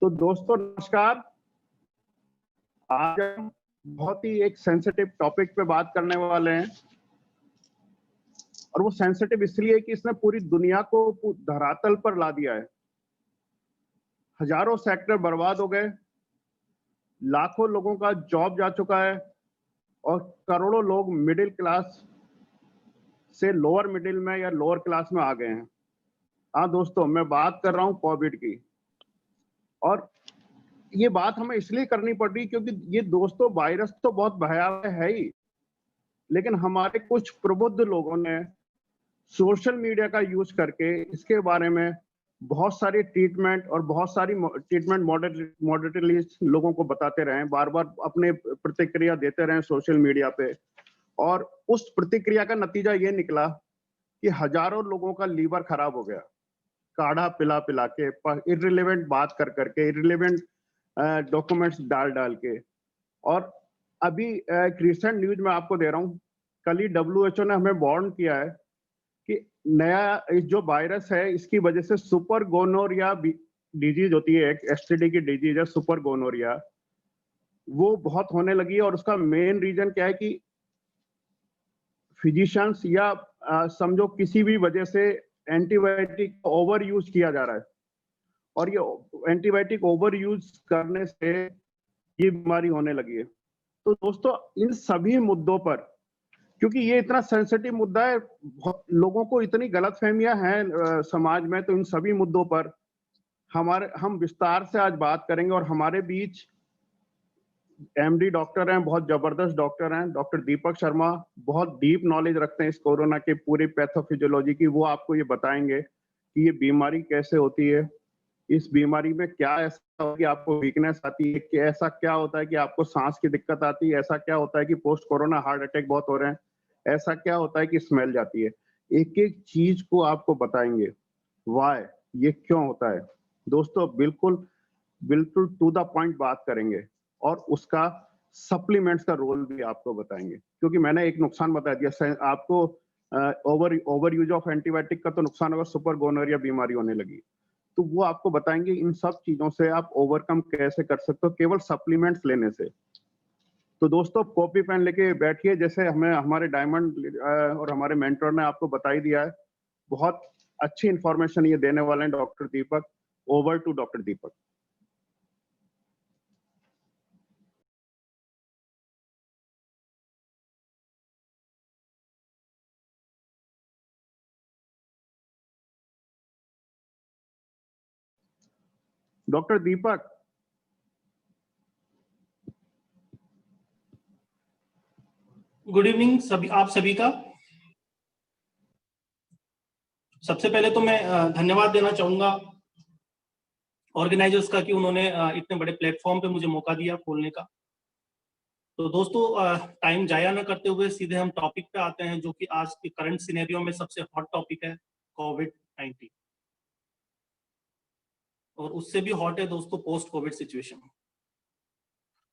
तो दोस्तों नमस्कार। आज हम बहुत ही एक सेंसिटिव टॉपिक पे बात करने वाले हैं और वो सेंसिटिव इसलिए कि इसने पूरी दुनिया को धरातल पर ला दिया है। हजारों सेक्टर बर्बाद हो गए, लाखों लोगों का जॉब जा चुका है और करोड़ों लोग मिडिल क्लास से लोअर मिडिल में या लोअर क्लास में आ गए हैं। हाँ दोस्तों, मैं बात कर रहा हूँ कोविड की। और ये बात हमें इसलिए करनी पड़ रही क्योंकि ये दोस्तों वायरस तो बहुत भयावह है ही, लेकिन हमारे कुछ प्रबुद्ध लोगों ने सोशल मीडिया का यूज करके इसके बारे में बहुत सारी ट्रीटमेंट और बहुत सारी ट्रीटमेंट मॉडलिटीज लोगों को बताते रहे, बार बार अपने प्रतिक्रिया देते रहे सोशल मीडिया पे। और उस प्रतिक्रिया का नतीजा ये निकला कि हजारों लोगों का लीवर खराब हो गया, काढ़ा पिला पिला के, इररिलेवेंट बात कर करके, इररिलेवेंट डॉक्यूमेंट्स डाल डाल के। और अभी एक रिसेंट न्यूज मैं आपको दे रहा हूँ, कल ही WHO ने हमें वार्न किया है कि नया जो वायरस है इसकी वजह से सुपर गोनोरिया डिजीज होती है, एक STD की डिजीज है सुपर गोनोरिया, वो बहुत होने लगी है। और उसका मेन रीजन क्या है कि फिजिशियंस या समझो किसी भी वजह से एंटीबायोटिक ओवर यूज किया जा रहा है और ये एंटीबायोटिक ओवर यूज करने से ये बीमारी होने लगी है। तो दोस्तों इन सभी मुद्दों पर, क्योंकि ये इतना सेंसिटिव मुद्दा है, लोगों को इतनी गलतफहमियां हैं समाज में, तो इन सभी मुद्दों पर हम विस्तार से आज बात करेंगे। और हमारे बीच MD डॉक्टर हैं, बहुत जबरदस्त डॉक्टर हैं, डॉक्टर दीपक शर्मा, बहुत डीप नॉलेज रखते हैं इस कोरोना के पूरी पैथोफिजियोलॉजी की। वो आपको ये बताएंगे कि ये बीमारी कैसे होती है, इस बीमारी में क्या ऐसा होता है कि आपको वीकनेस आती है, कि ऐसा क्या होता है कि आपको सांस की दिक्कत आती है, ऐसा क्या होता है कि पोस्ट कोरोना हार्ट अटैक बहुत हो रहे हैं, ऐसा क्या होता है कि स्मेल जाती है। एक एक चीज को आपको बताएंगे, वाई, ये क्यों होता है। दोस्तों बिल्कुल बिल्कुल टू द पॉइंट बात करेंगे और उसका सप्लीमेंट्स का रोल भी आपको बताएंगे, क्योंकि मैंने एक नुकसान बता दिया आपको, ओवर यूज ऑफ एंटीबायोटिक का तो नुकसान होगा, सुपर गोनोरिया बीमारी होने लगी, तो वो आपको बताएंगे इन सब चीजों से आप ओवरकम कैसे कर सकते हो केवल सप्लीमेंट्स लेने से। तो दोस्तों कॉपी पेन लेके बैठिए, जैसे हमें हमारे डायमंड और हमारे मेंटर ने आपको बता ही दिया है। बहुत अच्छी इंफॉर्मेशन ये देने वाले हैं doctor Deepak. Over to doctor Deepak. Doctor Deepak, good evening सभी, आप सभी का। सबसे पहले तो मैं धन्यवाद देना चाहूंगा ऑर्गेनाइजर्स का कि उन्होंने इतने बड़े प्लेटफॉर्म पे मुझे मौका दिया बोलने का। तो दोस्तों टाइम जाया ना करते हुए सीधे हम टॉपिक पे आते हैं, जो कि आज के करंट सिनेरियो में सबसे हॉट टॉपिक है, कोविड-19। और उससे भी हॉट है दोस्तों पोस्ट कोविड सिचुएशन।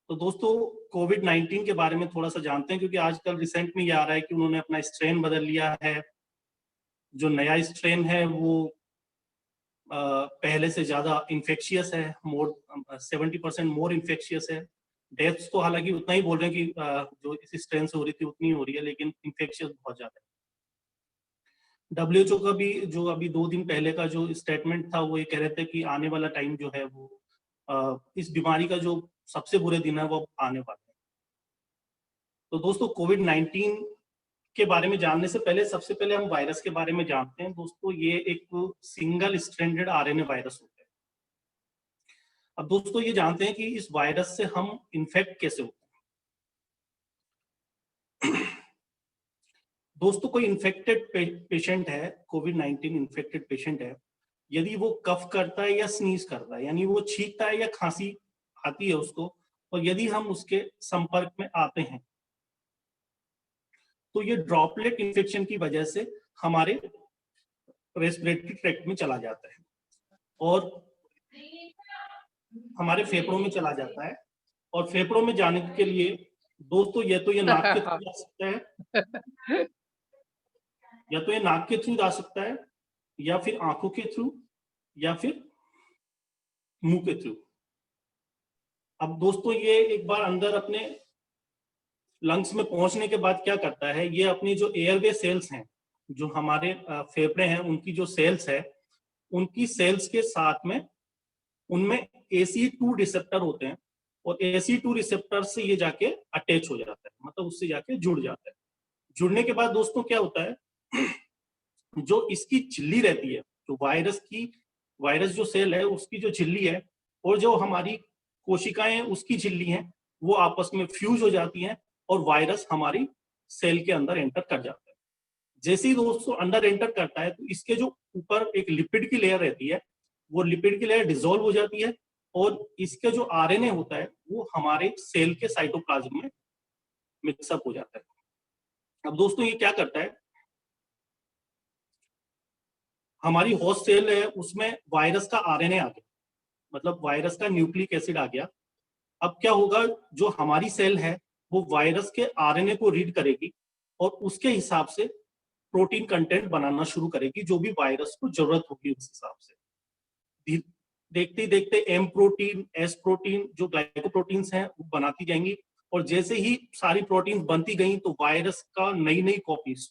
तो दोस्तों कोविड-19 के बारे में थोड़ा सा जानते हैं, क्योंकि आजकल रिसेंट में ये आ रहा है कि उन्होंने अपना स्ट्रेन बदल लिया है। जो नया स्ट्रेन है वो पहले से ज्यादा इन्फेक्शियस है, 70% मोर इन्फेक्शियस है। डेथ्स तो हालांकि उतना ही बोल रहे हैं कि जो इस स्ट्रेन से हो रही थी उतनी हो रही है, लेकिन इन्फेक्शियस बहुत ज्यादा है। WHO का भी जो अभी 2 दिन पहले का जो स्टेटमेंट था वो ये कह रहे थे कि आने वाला टाइम जो है वो इस बीमारी का जो सबसे बुरे दिन है वो आने वाला है। तो दोस्तों कोविड-19 के बारे में जानने से पहले सबसे पहले हम वायरस के बारे में जानते हैं। दोस्तों ये एक सिंगल स्ट्रैंडेड RNA वायरस होता है। अब दोस्तों ये जानते हैं कि इस वायरस से हम इन्फेक्ट कैसे होते हैं। दोस्तों कोई इन्फेक्टेड पेशेंट है, कोविड-19 इन्फेक्टेड पेशेंट है, यदि वो कफ करता है या स्नीज करता है, यानी वो छींकता है या खांसी आती है उसको, और यदि हम उसके संपर्क में आते हैं, तो ये ड्रॉपलेट इन्फेक्शन की वजह से हमारे रेस्पिरेटरी ट्रैक्ट में चला जाता है और हमारे फेफड़ों में चला जाता है। और फेफड़ों में जाने के लिए दोस्तों ये नाक के थ्रू जा सकता है, या तो ये नाक के थ्रू जा सकता है, या फिर आंखों के थ्रू, या फिर मुंह के थ्रू। अब दोस्तों ये एक बार अंदर अपने लंग्स में पहुंचने के बाद क्या करता है, ये अपनी जो एयरवे सेल्स हैं, जो हमारे फेफड़े हैं, उनकी जो सेल्स है, उनकी सेल्स के साथ में उनमें ACE2 रिसेप्टर होते हैं, और ACE2 रिसेप्टर से ये जाके अटैच हो जाता है, मतलब उससे जाके जुड़ जाता है। जुड़ने के बाद दोस्तों क्या होता है, जो इसकी झिल्ली रहती है, जो वायरस जो सेल है उसकी जो झिल्ली है, और जो हमारी कोशिकाएं उसकी झिल्ली हैं, वो आपस में फ्यूज हो जाती हैं और वायरस हमारी सेल के अंदर एंटर कर जाता है। जैसे ही दोस्तों अंदर एंटर करता है, तो इसके जो ऊपर एक लिपिड की लेयर रहती है, वो लिपिड की लेयर डिसॉल्व हो जाती है, और इसका जो RNA होता है वो हमारे सेल के साइटोप्लाज्म में मिक्सअप हो जाता है। अब दोस्तों ये क्या करता है, हमारी होस्ट सेल है उसमें वायरस का RNA आ गया, मतलब वायरस का न्यूक्लिक एसिड आ गया। अब क्या होगा, जो हमारी सेल है वो वायरस के RNA को रीड करेगी और उसके हिसाब से प्रोटीन कंटेंट बनाना शुरू करेगी, जो भी वायरस को जरूरत होगी उस हिसाब से। देखते ही देखते M प्रोटीन, S प्रोटीन, जो ग्लाइकोप्रोटीन्स हैं वो बनाती जाएंगी, और जैसे ही सारी प्रोटीन्स बनती गई तो वायरस का नई कॉपीज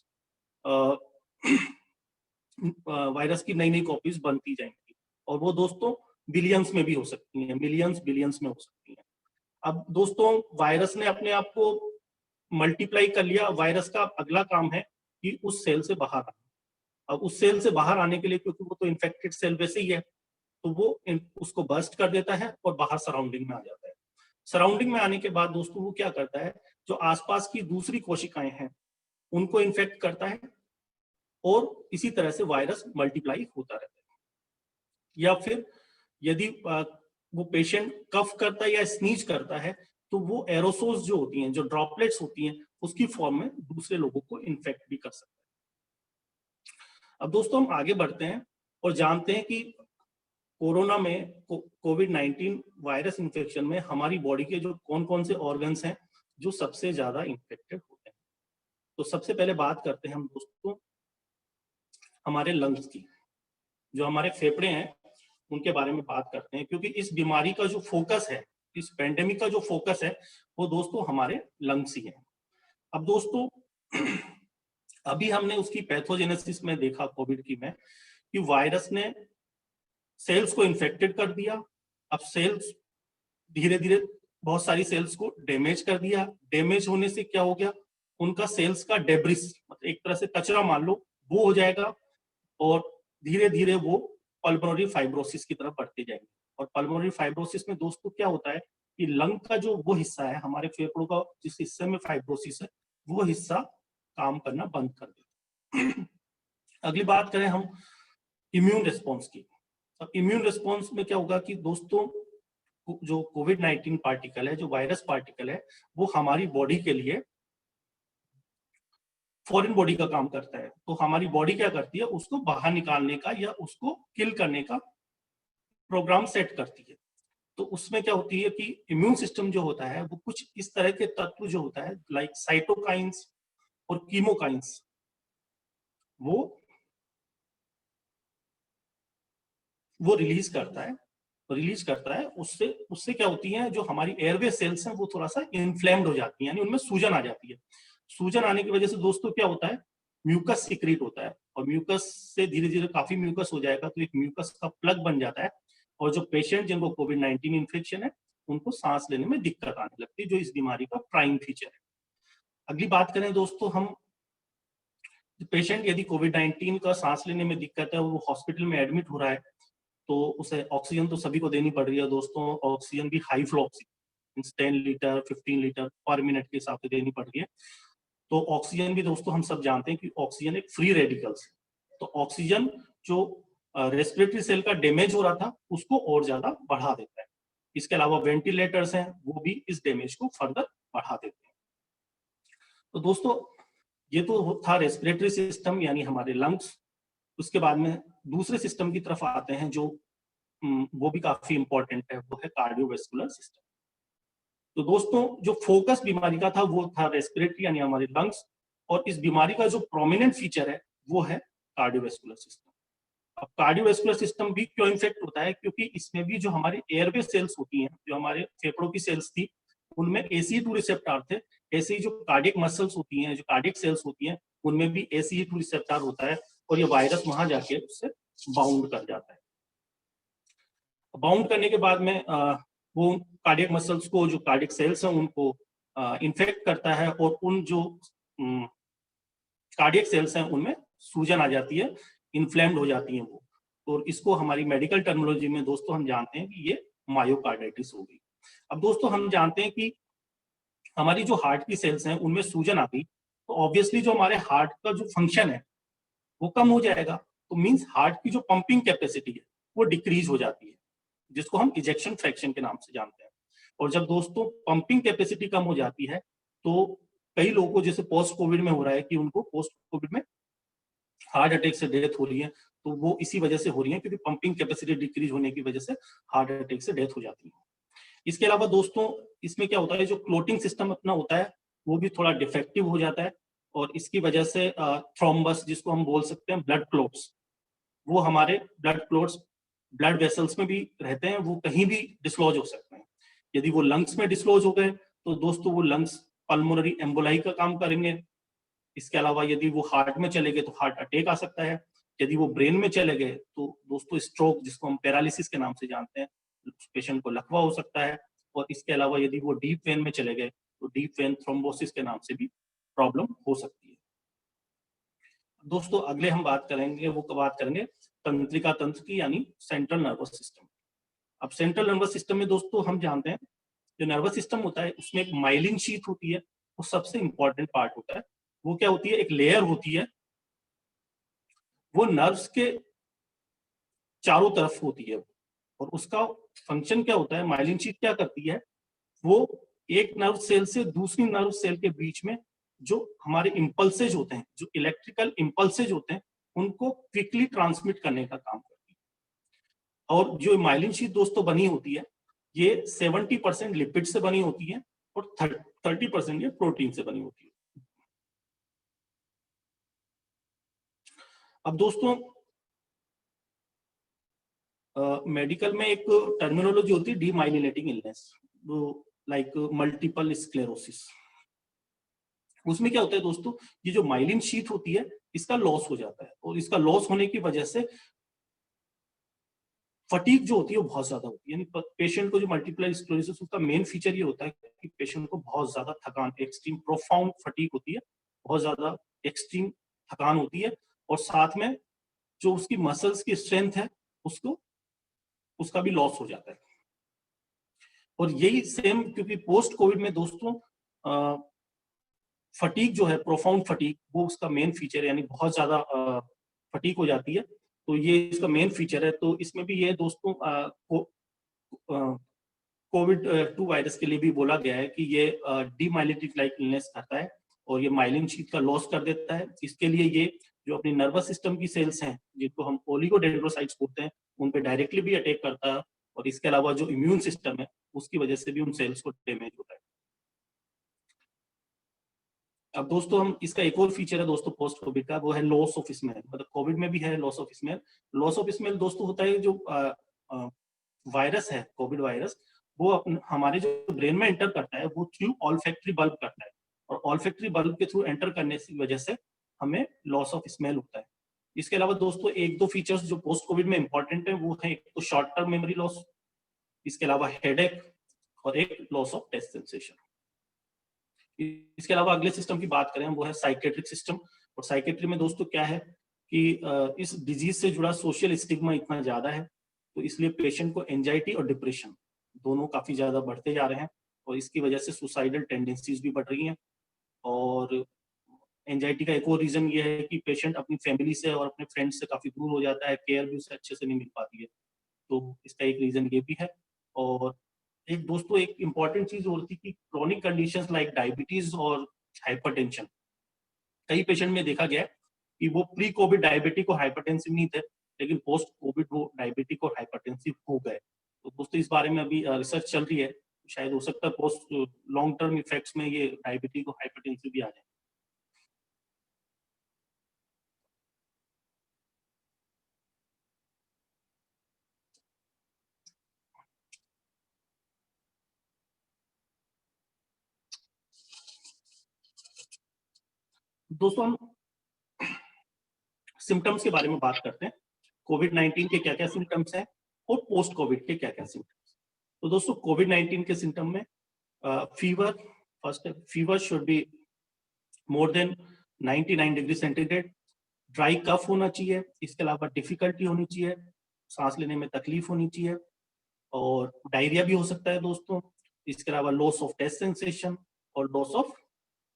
वायरस की नई कॉपीज बनती जाएंगी, और वो दोस्तों बिलियंस में भी हो सकती हैं, मिलियंस बिलियंस में हो सकती हैं। अब दोस्तों वायरस ने अपने आप को मल्टीप्लाई कर लिया, वायरस का अगला काम है कि उस सेल से बाहर आना। अब उस सेल से बाहर आने के लिए, क्योंकि वो तो इन्फेक्टेड सेल वैसे ही है, तो वो उसको बर्स्ट कर देता है और बाहर सराउंडिंग में आ जाता है। सराउंडिंग में आने के बाद दोस्तों वो क्या करता है, जो आसपास की दूसरी कोशिकाएं हैं उनको इन्फेक्ट करता है, और इसी तरह से वायरस मल्टीप्लाई होता रहता है। या फिर यदि वो पेशेंट कफ करता है या स्नीज करता है, तो वो एरोसोल्स जो होती हैं, जो ड्रॉपलेट्स होती हैं, उसकी फॉर्म में दूसरे लोगों को इन्फेक्ट भी कर सकता है। अब दोस्तों हम आगे बढ़ते हैं और जानते हैं कि कोरोना में, कोविड-19 वायरस इन्फेक्शन में हमारी बॉडी के जो कौन कौन से ऑर्गन्स हैं जो सबसे ज्यादा इन्फेक्टेड होते हैं। तो सबसे पहले बात करते हैं हम दोस्तों हमारे लंग्स की, जो हमारे फेफड़े हैं उनके बारे में बात करते हैं, क्योंकि इस बीमारी का जो फोकस है, इस पेंडेमिक का जो फोकस है, वो दोस्तों हमारे लंग्स ही है। अब दोस्तों अभी हमने उसकी पैथोजेनेसिस में देखा कोविड की में, कि वायरस ने सेल्स को इन्फेक्टेड कर दिया। अब सेल्स धीरे धीरे बहुत सारी सेल्स को डैमेज कर दिया। डैमेज होने से क्या हो गया, उनका सेल्स का डेब्रिस, मतलब एक तरह से कचरा मान लो, वो हो जाएगा, और धीरे धीरे वो पल्मोनरी फाइब्रोसिस की तरफ बढ़ते जाएंगे। और पल्मोनरी फाइब्रोसिस में दोस्तों क्या होता है कि लंग का जो वो हिस्सा है, हमारे फेफड़ों का जिस हिस्से में फाइब्रोसिस है, वो हिस्सा काम करना बंद कर देता। अगली बात करें हम इम्यून रिस्पॉन्स की। अब इम्यून रिस्पॉन्स में क्या होगा कि दोस्तों जो कोविड-19 पार्टिकल है, जो वायरस पार्टिकल है, वो हमारी बॉडी के लिए फॉरेन बॉडी का काम करता है। तो हमारी बॉडी क्या करती है, उसको बाहर निकालने का या उसको किल करने का प्रोग्राम सेट करती है। तो उसमें क्या होती है कि इम्यून सिस्टम जो होता है वो कुछ इस तरह के तत्व जो होता है, लाइक साइटोकाइंस और कीमोकाइंस, वो रिलीज करता है। उससे उससे क्या होती है, जो हमारी एयरवे सेल्स हैं वो थोड़ा सा इन्फ्लेम्ड हो जाती है, यानी उनमें सूजन आ जाती है। सूजन आने की वजह से दोस्तों क्या होता है, म्यूकस सिक्रीट होता है, और म्यूकस से धीरे धीरे काफी म्यूकस हो जाएगा, तो एक म्यूकस का प्लग बन जाता है, और जो पेशेंट जिनको कोविड-19 इन्फेक्शन है उनको सांस लेने में दिक्कत आने लगती है, जो इस बीमारी का प्राइम फीचर है। अगली बात करें दोस्तों हम, पेशेंट यदि कोविड-19 का सांस लेने में दिक्कत है, वो हॉस्पिटल में एडमिट हो रहा है, तो उसे ऑक्सीजन तो सभी को देनी पड़ रही है दोस्तों। ऑक्सीजन भी high flow oxygen 10 litre 15 litre पर मिनट के हिसाब से देनी पड़ रही है। तो ऑक्सीजन भी दोस्तों हम सब जानते हैं कि ऑक्सीजन एक फ्री रेडिकल्स है। तो ऑक्सीजन जो रेस्पिरेटरी सेल का डैमेज हो रहा था उसको और ज्यादा बढ़ा देता है। इसके अलावा वेंटिलेटर्स हैं, वो भी इस डैमेज को फर्दर बढ़ा देते हैं। तो दोस्तों ये तो था रेस्पिरेटरी सिस्टम यानी हमारे लंग्स। उसके बाद में दूसरे सिस्टम की तरफ आते हैं, जो वो भी काफी इंपॉर्टेंट है, वो है कार्डियोवैस्कुलर सिस्टम। तो दोस्तों जो फोकस बीमारी का था वो था रेस्पिरेटरी यानी हमारे लंग्स, और इस बीमारी का जो प्रोमिनेंट फीचर है वो है कार्डियोवैस्कुलर सिस्टम। अब कार्डियोवैस्कुलर सिस्टम भी क्यों इन्फेक्ट होता है, क्योंकि इसमें भी जो हमारी एयरवे सेल्स होती हैं, जो हमारे फेफड़ों की सेल्स थी, उनमें ACE2 रिसेप्टर थे। ऐसे ही जो कार्डियक मसल्स होती हैं, जो कार्डियक सेल्स होती हैं, उनमें भी ACE2 रिसेप्टर होता है और ये वायरस वहां जाके उससे बाउंड कर जाता है। बाउंड करने के बाद में वो कार्डियक मसल्स को, जो कार्डियक सेल्स हैं, उनको इन्फेक्ट करता है और उन जो कार्डियक सेल्स हैं उनमें सूजन आ जाती है, इन्फ्लेम्ड हो जाती हैं वो, और इसको हमारी मेडिकल टर्मिनोलॉजी में दोस्तों हम जानते हैं कि ये मायोकार्डाइटिस हो गई। अब दोस्तों हम जानते हैं कि हमारी जो हार्ट की सेल्स हैं उनमें सूजन आ गई, तो ऑब्वियसली जो हमारे हार्ट का जो फंक्शन है वो कम हो जाएगा, तो मींस हार्ट की जो पंपिंग कैपेसिटी है वो डिक्रीज हो जाती है, जिसको हम इजेक्शन फ्रैक्शन के नाम से जानते हैं। और जब दोस्तों पंपिंग कैपेसिटी कम हो जाती है, तो कई लोगों को, जैसे पोस्ट कोविड में हो रहा है कि उनको पोस्ट कोविड में हार्ट अटैक से डेथ हो रही है, तो वो इसी वजह से हो रही है, क्योंकि पंपिंग कैपेसिटी डिक्रीज होने की वजह से हार्ट अटैक से डेथ हो जाती है। इसके अलावा दोस्तों इसमें क्या होता है, जो क्लोटिंग सिस्टम अपना होता है वो भी थोड़ा डिफेक्टिव हो जाता है, और इसकी वजह से थ्रोम्बस, जिसको हम बोल सकते हैं ब्लड क्लोट्स, वो हमारे ब्लड क्लोट्स ब्लड वेसल्स में भी रहते हैं, वो कहीं भी डिस्लॉज हो सकते हैं। यदि वो लंग्स में डिस्लॉज हो गए तो दोस्तों वो लंग्स पल्मोनरी एम्बोलाई का काम करेंगे। इसके अलावा यदि वो हार्ट में चले गए तो हार्ट अटैक आ सकता है। यदि वो ब्रेन में चले गए तो दोस्तों स्ट्रोक, जिसको हम पैरालिसिस के नाम से जानते हैं, पेशेंट को लकवा हो सकता है। और इसके अलावा यदि वो डीप वेन में चले गए तो डीप वेन थ्रोम्बोसिस के नाम से भी प्रॉब्लम हो सकती है। दोस्तों अगले हम बात करेंगे तंत्रिका तंत्र की, यानी सेंट्रल नर्वस सिस्टम। अब सेंट्रल नर्वस सिस्टम में दोस्तों हम जानते हैं जो नर्वस सिस्टम होता है उसमें एक माइलिन शीथ होती है, वो सबसे इंपॉर्टेंट पार्ट होता है। वो क्या होती है, एक लेयर होती है, वो नर्व्स के चारों तरफ होती है, और उसका फंक्शन क्या होता है, माइलिन शीथ क्या करती है, वो एक नर्व सेल से दूसरी नर्व सेल के बीच में जो हमारे इंपल्सेज होते हैं, जो इलेक्ट्रिकल इंपल्सेज होते हैं, उनको क्विकली ट्रांसमिट करने का काम करती है। और जो माइलिन शीथ दोस्तों बनी होती है, ये 70% लिपिड से बनी होती है और 30% ये प्रोटीन से बनी होती है। अब दोस्तों मेडिकल में एक टर्मिनोलॉजी होती है demyelinating illness, like multiple sclerosis. उसमें क्या होता है दोस्तों, ये जो माइलिन शीथ होती है इसका लॉस हो जाता है, और इसका लॉस होने की वजह से फटीग जो होती है वो बहुत ज्यादा होती है। यानी पेशेंट को जो मल्टीपल स्क्लेरोसिस, उसका मेन फीचर ये होता है कि पेशेंट को बहुत ज्यादा थकान, एक्सट्रीम प्रोफाउंड फटीग होती है, बहुत ज्यादा एक्सट्रीम थकान होती है, और साथ में जो उसकी मसल्स की स्ट्रेंथ है उसका भी लॉस हो जाता है। और यही सेम, क्योंकि पोस्ट कोविड में दोस्तों फटीग जो है, प्रोफाउंड फटीग, वो उसका मेन फीचर है, यानी बहुत ज्यादा फटीग हो जाती है, तो ये इसका मेन फीचर है। तो इसमें भी ये दोस्तों कोविड 2 वायरस के लिए भी बोला गया है कि ये डीमाइलिटिक लाइक इलनेस करता है, और ये माइलिन शीथ का लॉस कर देता है। इसके लिए ये जो अपनी नर्वस सिस्टम की सेल्स हैं, जिनको हम ओलिगोडेंड्रोसाइट्स बोलते हैं, उन पे डायरेक्टली भी अटैक करता है, और इसके अलावा जो इम्यून सिस्टम है उसकी वजह से भी उन सेल्स को डैमेज होता है। अब दोस्तों हम इसका एक और फीचर है दोस्तों पोस्ट कोविड का, वो है लॉस ऑफ स्मेल। मतलब कोविड में भी है loss of smell. Loss of smell दोस्तों होता है, जो वायरस है, कोविड वायरस, वो हमारे जो ब्रेन में एंटर करता है वो थ्रू ऑल्फैक्टरी बल्ब करता है, और ऑल्फैक्टरी बल्ब के थ्रू एंटर करने की वजह से हमें लॉस ऑफ स्मेल होता है। इसके अलावा दोस्तों एक दो फीचर्स जो पोस्ट कोविड में इंपॉर्टेंट है, वो है एक तो शॉर्ट टर्म मेमोरी लॉस, इसके अलावा हेडेक, और एक लॉस ऑफ टेस्ट सेंसेशन। इसके अलावा अगले सिस्टम की बात करें वो है साइकेट्रिक सिस्टम। और साइकेट्री में दोस्तों क्या है कि इस डिजीज से जुड़ा सोशल स्टिग्मा इतना ज्यादा है, तो इसलिए पेशेंट को एंजाइटी और डिप्रेशन दोनों काफी ज्यादा बढ़ते जा रहे हैं, और इसकी वजह से सुसाइडल टेंडेंसीज भी बढ़ रही हैं। और एंजाइटी का एक और रीजन ये है कि पेशेंट अपनी फैमिली से और अपने फ्रेंड्स से काफी दूर हो जाता है, केयर भी उसे अच्छे से नहीं मिल पाती है, तो इसका एक रीजन ये भी है। और एक दोस्तों एक इंपॉर्टेंट चीज और थी कि क्रोनिक कंडीशंस लाइक डायबिटीज और हाइपरटेंशन, कई पेशेंट में देखा गया कि वो प्री कोविड डायबिटिक और हाइपरटेंसिव नहीं थे, लेकिन पोस्ट कोविड वो डायबिटिक और हाइपरटेंसिव हो गए। तो दोस्तों इस बारे में अभी रिसर्च चल रही है, शायद हो सकता है पोस्ट लॉन्ग टर्म इफेक्ट्स में ये डायबिटिक और हाइपरटेंसिव भी आ जाए। दोस्तों हम सिम्टम्स के बारे में बात करते हैं। कोविड-19 के क्या-क्या सिम्टम्स हैं और पोस्ट कोविड के क्या-क्या सिम्टम्स। तो दोस्तों कोविड-19 के सिम्टम में fever, first fever should be more than 99 degree centigrade, dry cough होना चाहिए, इसके अलावा डिफिकल्टी होनी चाहिए, सांस लेने में तकलीफ होनी चाहिए और डायरिया भी हो सकता है दोस्तों। इसके अलावा लॉस ऑफ टेस्ट सेंसेशन और लॉस ऑफ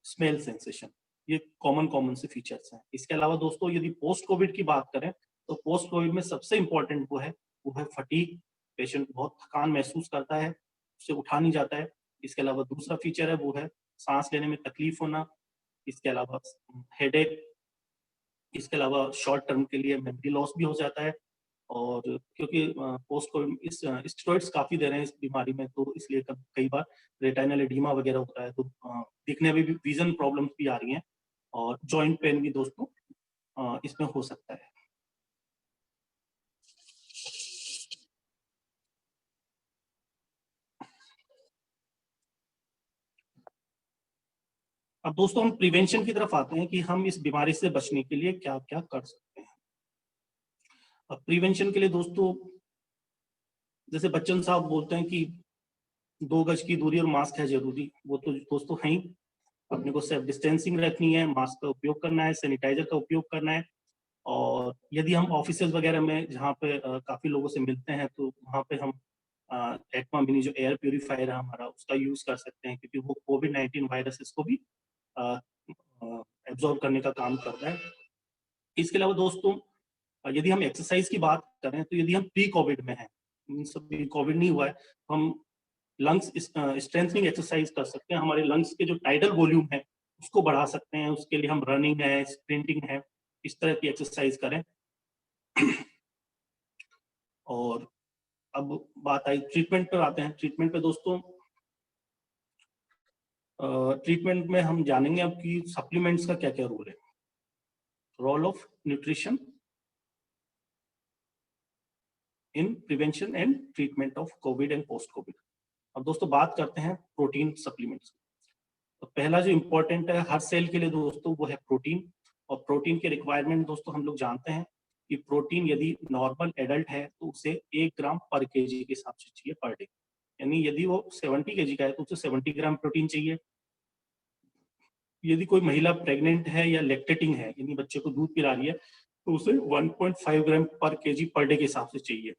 स्मेल सेंसेशन, ये कॉमन से फीचर्स हैं। इसके अलावा दोस्तों यदि पोस्ट कोविड की बात करें तो पोस्ट कोविड में सबसे इंपॉर्टेंट वो है फटीग। पेशेंट बहुत थकान महसूस करता है, उससे उठा नहीं जाता है। इसके अलावा दूसरा फीचर है वो है सांस लेने में तकलीफ होना, इसके अलावा हेडेक, इसके अलावा शॉर्ट टर्म के लिए मेमोरी लॉस भी हो जाता है। और क्योंकि पोस्ट कोविड स्टेरॉइड्स काफी दे रहे हैं इस बीमारी में, तो इसलिए कई बार रेटिनल एडीमा वगैरह होता है, तो दिखने में भी विजन प्रॉब्लम्स भी आ रही हैं और जॉइंट पेन भी दोस्तों इसमें हो सकता है। अब दोस्तों हम प्रिवेंशन की तरफ आते हैं कि हम इस बीमारी से बचने के लिए क्या क्या कर सकते हैं। अब प्रिवेंशन के लिए दोस्तों जैसे बच्चन साहब बोलते हैं कि 2 गज की दूरी और मास्क है जरूरी, वो तो दोस्तों है ही। अपने को सेल्फ डिस्टेंसिंग रखनी है, मास्क का उपयोग करना है, सैनिटाइजर का उपयोग करना है। और यदि हम ऑफिसेज वगैरह में जहाँ पे काफी लोगों से मिलते हैं तो वहाँ पे हम एक्वा मिनी जो एयर प्यूरिफायर है हमारा, उसका यूज कर सकते हैं, क्योंकि वो कोविड-19 वायरसेस को भी एब्जॉर्ब करने का काम करता है। इसके अलावा दोस्तों यदि हम एक्सरसाइज की बात करें तो यदि हम प्री कोविड में हैं, प्री कोविड नहीं हुआ है, हम लंग्स स्ट्रेंथनिंग एक्सरसाइज कर सकते हैं। हमारे लंग्स के जो टाइडल वॉल्यूम है उसको बढ़ा सकते हैं। उसके लिए हम रनिंग है, स्प्रिंटिंग है, इस तरह की एक्सरसाइज करें। और अब बात आई ट्रीटमेंट पर आते हैं। ट्रीटमेंट पे दोस्तों ट्रीटमेंट में हम जानेंगे अब कि सप्लीमेंट्स का क्या क्या रोल है। Role of nutrition in prevention and treatment of COVID and post COVID. अब दोस्तों बात करते हैं प्रोटीन सप्लीमेंट्स। तो पहला जो इम्पोर्टेंट है हर सेल के लिए दोस्तों वो है प्रोटीन। और प्रोटीन के रिक्वायरमेंट दोस्तों हम लोग जानते हैं कि प्रोटीन यदि नॉर्मल एडल्ट है तो उसे 1 ग्राम पर केजी के हिसाब से चाहिए पर डे। यानी यदि वो 70 केजी का है तो उसे 70 ग्राम प्रोटीन चाहिए। यदि कोई महिला प्रेग्नेंट है या लैक्टेटिंग है, यानी बच्चे को दूध पिला रही है, तो उसे 1.5 ग्राम पर केजी पर डे के हिसाब से चाहिए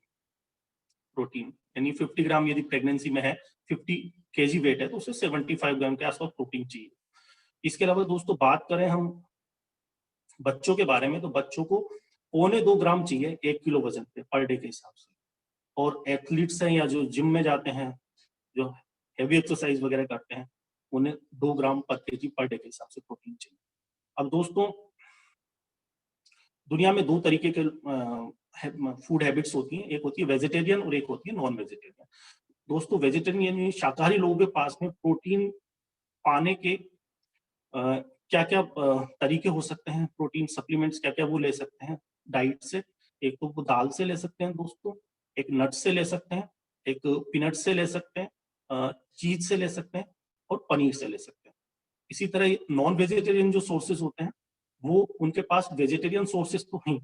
प्रोटीन। यानी 50 ग्राम यदि प्रेगनेंसी में है, 50 केजी वेट है, तो उसे 75 ग्राम के आसपास प्रोटीन चाहिए। इसके अलावा दोस्तों बात करें हम बच्चों के बारे में, तो बच्चों को 1.25 ग्राम चाहिए 1 किलो वजन पे पर डे के हिसाब से। और एथलीट्स हैं या जो जिम में जाते हैं, जो हैवी एक्सरसाइज वगैरह करते हैं, उन्हें 2 ग्राम पर केजी पर डे के हिसाब से प्रोटीन चाहिए। अब दोस्तों दुनिया में 2 तरीके के फूड हैबिट्स होती हैं, एक होती है वेजिटेरियन और एक होती है नॉन वेजिटेरियन। दोस्तों वेजिटेरियन यानी शाकाहारी लोगों के पास में प्रोटीन पाने के क्या क्या तरीके हो सकते हैं, प्रोटीन सप्लीमेंट्स क्या क्या वो ले सकते हैं डाइट से। एक तो वो दाल से ले सकते हैं दोस्तों, एक नट से ले सकते हैं, एक पीनट से ले सकते हैं, चीज से ले सकते हैं और पनीर से ले सकते हैं। इसी तरह नॉन वेजिटेरियन जो सोर्सेज होते हैं वो उनके पास वेजिटेरियन सोर्सेज तो हैं,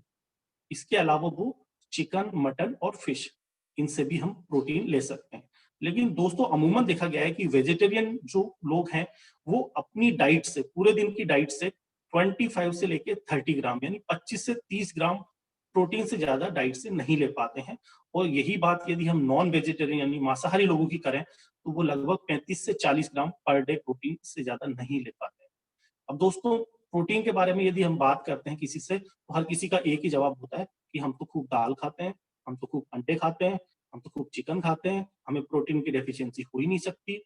इसके अलावा वो चिकन, मटन और फिश, इनसे भी हम प्रोटीन ले सकते हैं। लेकिन दोस्तों अमूमन देखा गया है कि वेजिटेरियन जो लोग हैं वो अपनी डाइट से, पूरे दिन की डाइट से 25 से लेके 30 ग्राम यानी 25 से 30 ग्राम प्रोटीन से ज्यादा डाइट से नहीं ले पाते हैं। और यही बात यदि हम नॉन वेजिटेरियन यानी मांसाहारी लोगों की करें तो वो लगभग 35 से 40 ग्राम पर डे प्रोटीन से ज्यादा नहीं ले पाते हैं। अब दोस्तों प्रोटीन के बारे में यदि हम बात करते हैं किसी से, तो हर किसी का एक ही जवाब होता है कि हम तो खूब दाल खाते हैं, हम तो खूब अंडे खाते हैं, हम तो खूब चिकन खाते हैं, हमें प्रोटीन की डेफिशिएंसी हो ही नहीं सकती।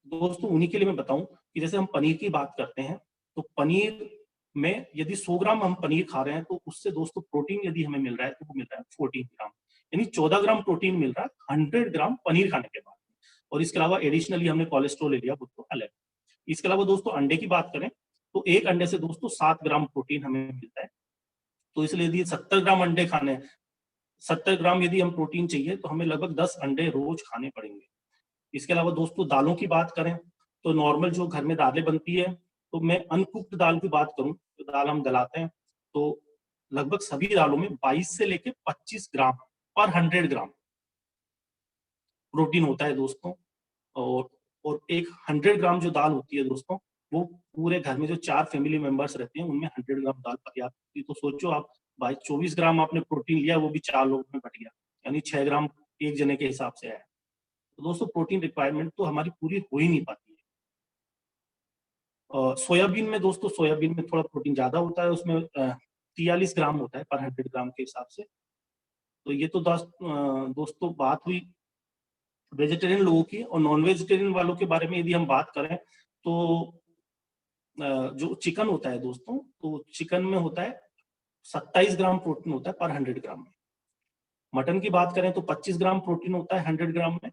दोस्तों उन्हीं के लिए मैं बताऊं कि जैसे हम पनीर की बात करते हैं, तो पनीर में यदि 100 ग्राम हम पनीर खा रहे हैं तो उससे दोस्तों प्रोटीन यदि हमें मिल रहा है तो वो मिल रहा है 14 ग्राम, यानी 14 ग्राम प्रोटीन मिल रहा है 100 ग्राम पनीर खाने के बाद। और इसके अलावा एडिशनली हमने कोलेस्ट्रॉल ले लिया, वो तो अलग। इसके अलावा दोस्तों अंडे की बात करें तो एक अंडे से दोस्तों 7 ग्राम प्रोटीन हमें मिलता है। तो इसलिए यदि 70 ग्राम अंडे खाने, 70 ग्राम यदि हम प्रोटीन चाहिए तो हमें लगभग 10 अंडे रोज खाने पड़ेंगे। इसके अलावा दोस्तों दालों की बात करें तो नॉर्मल जो घर में दालें बनती है तो मैं अनकुक्ड दाल की बात करूं, तो दाल हम गलाते हैं तो लगभग सभी दालों में 22 से लेके 25 ग्राम पर 100 ग्राम प्रोटीन होता है दोस्तों। और एक 100 ग्राम जो दाल होती है दोस्तों, वो पूरे घर में जो 4 फैमिली मेंबर्स रहते हैं उनमें 100 ग्राम दाल पर्याप्त होती है। तो सोचो आप, 24 ग्राम आपने प्रोटीन लिया, वो भी 4 लोगों में बट गया, यानी 6 ग्राम एक जने के हिसाब से आया। तो दोस्तों प्रोटीन रिक्वायरमेंट तो हमारी पूरी हो ही नहीं पाती है। सोयाबीन में दोस्तों, सोयाबीन में थोड़ा प्रोटीन ज्यादा होता है, उसमें 43 ग्राम होता है पर 100 ग्राम के हिसाब से। तो ये तो दोस्तों बात हुई वेजिटेरियन लोगों की। और नॉन वेजिटेरियन वालों के बारे में यदि हम बात करें तो जो चिकन होता है दोस्तों, तो चिकन में होता है 27 ग्राम प्रोटीन होता है पर 100 ग्राम में। मटन की बात करें तो 25 ग्राम प्रोटीन होता है 100 ग्राम में।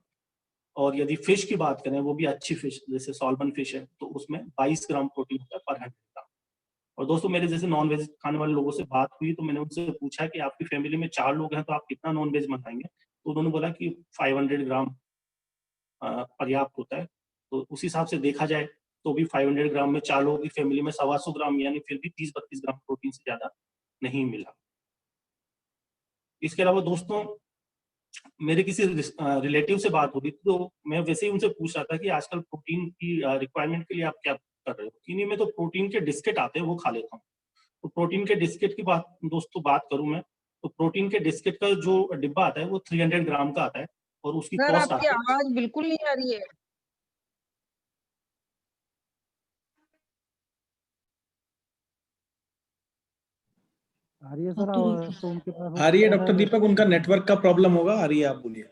और यदि फिश की बात करें, वो भी अच्छी फिश जैसे सॉल्मन फिश है, तो उसमें 22 ग्राम प्रोटीन होता है पर 100 ग्राम। और दोस्तों मेरे जैसे नॉन वेज खाने वाले लोगों से बात हुई तो मैंने उनसे पूछा कि आपकी फैमिली में 4 लोग हैं तो आप कितना नॉन वेज मंगाएंगे, तो उन्होंने बोला कि 500 ग्राम पर्याप्त होता है। तो उस हिसाब से देखा जाए तो भी 500 ग्राम में 4 लोगों की फैमिली में 125 ग्राम, यानी फिर भी 30-32 ग्राम प्रोटीन से ज्यादा नहीं मिला। इसके अलावा दोस्तों मेरे किसी रिलेटिव से बात हो रही थी, तो मैं वैसे ही उनसे पूछ रहा था कि आजकल प्रोटीन की रिक्वायरमेंट के लिए आप क्या कर रहे हो। कि नहीं, मैं तो प्रोटीन के डिस्केट आते हैं वो खा लेता हूँ। तो प्रोटीन के डिस्केट की बात दोस्तों बात करूं मैं, तो प्रोटीन के डिस्केट का जो डिब्बा आता है वो 300 ग्राम का आता है और उसकी सर कॉस्ट आपकी आती है। आवाज बिल्कुल नहीं आ रही है। आ रही है सर आवाज तो उनके पास आ रही है फोन डॉक्टर दीपक, उनका नेटवर्क का प्रॉब्लम होगा। आ रही है, आप बोलिए।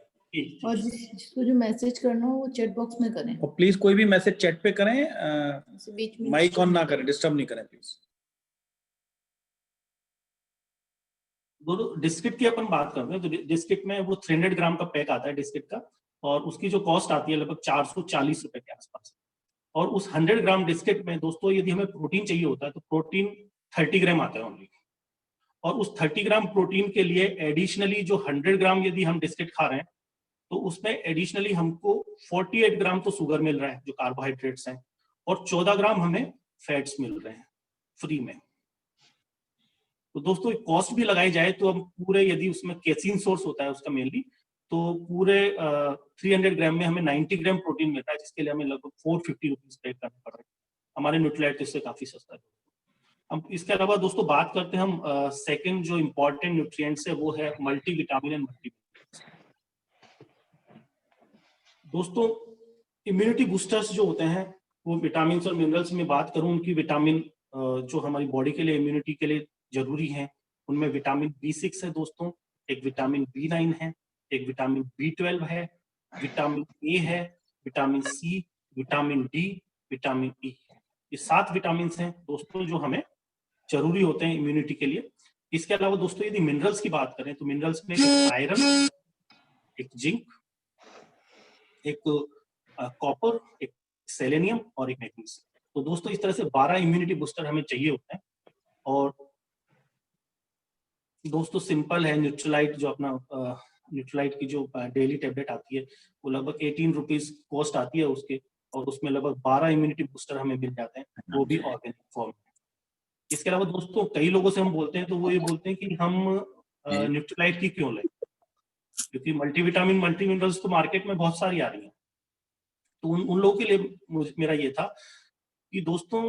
और जिसको जो मैसेज करना हो वो चैट बॉक्स में करें, और प्लीज कोई भी मैसेज चैट पे करें, ऐसे बीच में माइक ऑन ना करें, डिस्टर्ब नहीं करें प्लीज। दोनों डिस्किट की अपन बात करते हैं, तो डिस्किट में वो 300 ग्राम का पैक आता है डिस्किट का, और उसकी जो कॉस्ट आती है लगभग 440 रुपए के आसपास। और उस 100 ग्राम डिस्किट में दोस्तों यदि हमें प्रोटीन चाहिए होता है तो प्रोटीन 30 ग्राम आता है ओनली। और उस 30 ग्राम प्रोटीन के लिए एडिशनली जो 100 ग्राम यदि हम डिस्किट खा रहे हैं तो उसमें एडिशनली हमको 48 ग्राम तो शुगर मिल रहा है जो कार्बोहाइड्रेट्स हैं, और 14 ग्राम हमें फैट्स मिल रहे हैं फ्री में। तो दोस्तों कॉस्ट भी लगाई जाए तो हम पूरे, यदि उसमें केसिन सोर्स होता है उसका मेनली, तो पूरे 300 ग्राम में हमें 90 ग्राम प्रोटीन मिलता है, जिसके लिए हमें लगभग 450 रुपीज पे करना पड़ रहा है। हमारे न्यूट्रीलाइट इससे काफी सस्ता है। अब इसके अलावा दोस्तों बात करते हैं हम सेकंड जो इम्पोर्टेंट न्यूट्रिएंट्स है वो है मल्टीविटामिन एंड मल्टीमिनरल्स। दोस्तों इम्यूनिटी बूस्टर्स जो होते हैं वो विटामिन और मिनरल्स में बात करूं, उनकी विटामिन जो हमारी बॉडी के लिए, इम्यूनिटी के लिए जरूरी है, उनमें विटामिन B6 है दोस्तों, एक विटामिन B9 है, एक विटामिन B12 है, विटामिन A है, vitamin C, vitamin D, vitamin E है। ये 7 विटामिन हैं दोस्तों जो हमें जरूरी होते हैं इम्यूनिटी के लिए। इसके अलावा दोस्तों यदि मिनरल्स की बात करें तो मिनरल्स में एक आयरन, एक जिंक, एक कॉपर, एक सेलेनियम और एक मैग्नीशियम। तो दोस्तों इस तरह से 12 इम्यूनिटी बूस्टर हमें चाहिए होते हैं। और दोस्तों सिंपल है, न्यूट्रीलाइट जो अपना न्यूट्रीलाइट की जो डेली टेबलेट आती है वो लगभग 18 रुपीज कॉस्ट आती है उसके, और उसमें लगभग 12 इम्यूनिटी बूस्टर हमें मिल जाते हैं, वो भी ऑर्गेनिक फॉर्म में। इसके अलावा दोस्तों कई लोगों से हम बोलते हैं तो वो ये बोलते हैं कि हम न्यूट्रीलाइट की क्यों लें, क्योंकि मल्टीविटामिन मल्टीमिनरल्स तो मार्केट में बहुत सारी आ रही हैं। तो उन लोगों के लिए मेरा ये था कि दोस्तों